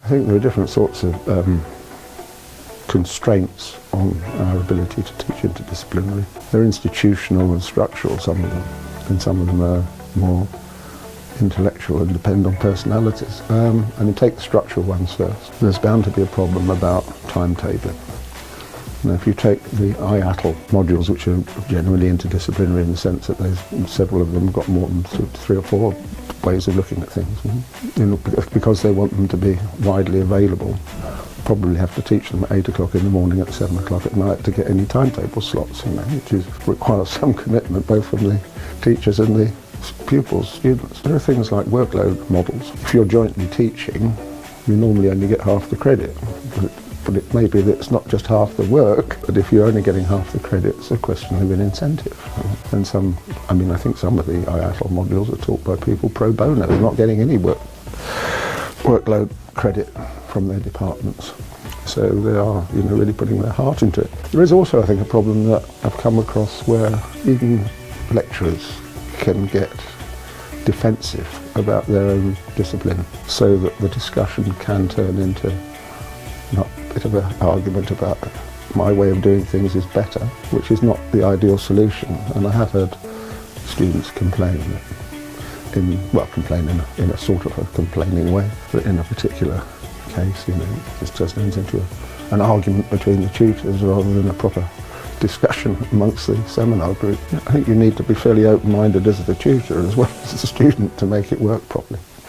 I think there are different sorts of constraints on our ability to teach interdisciplinary. They're institutional and structural, some of them, and some of them are more intellectual and depend on personalities. Take the structural ones first. There's bound to be a problem about timetabling. Now, if you take the WIHEA modules, which are generally interdisciplinary in the sense that several of them have got more than 3 or 4 ways of looking at things, because they want them to be widely available, probably have to teach them at 8 o'clock in the morning, at 7 o'clock at night to get any timetable slots, which requires some commitment both from the teachers and the pupils, students. There are things like workload models. If you're jointly teaching, you normally only get half the credit. But it may be that it's not just half the work, but if you're only getting half the credit, it's a question of an incentive. And I think some of the WIHEA modules are taught by people pro bono, not getting any workload credit from their departments. So they are, really putting their heart into it. There is also, I think, a problem that I've come across where even lecturers can get defensive about their own discipline, so that the discussion can turn into a bit of an argument about my way of doing things is better, which is not the ideal solution. And I have heard students complain in a sort of a complaining way, that in a particular case, this just turns into an argument between the tutors rather than a proper discussion amongst the seminar group. I think you need to be fairly open-minded as the tutor as well as the student to make it work properly.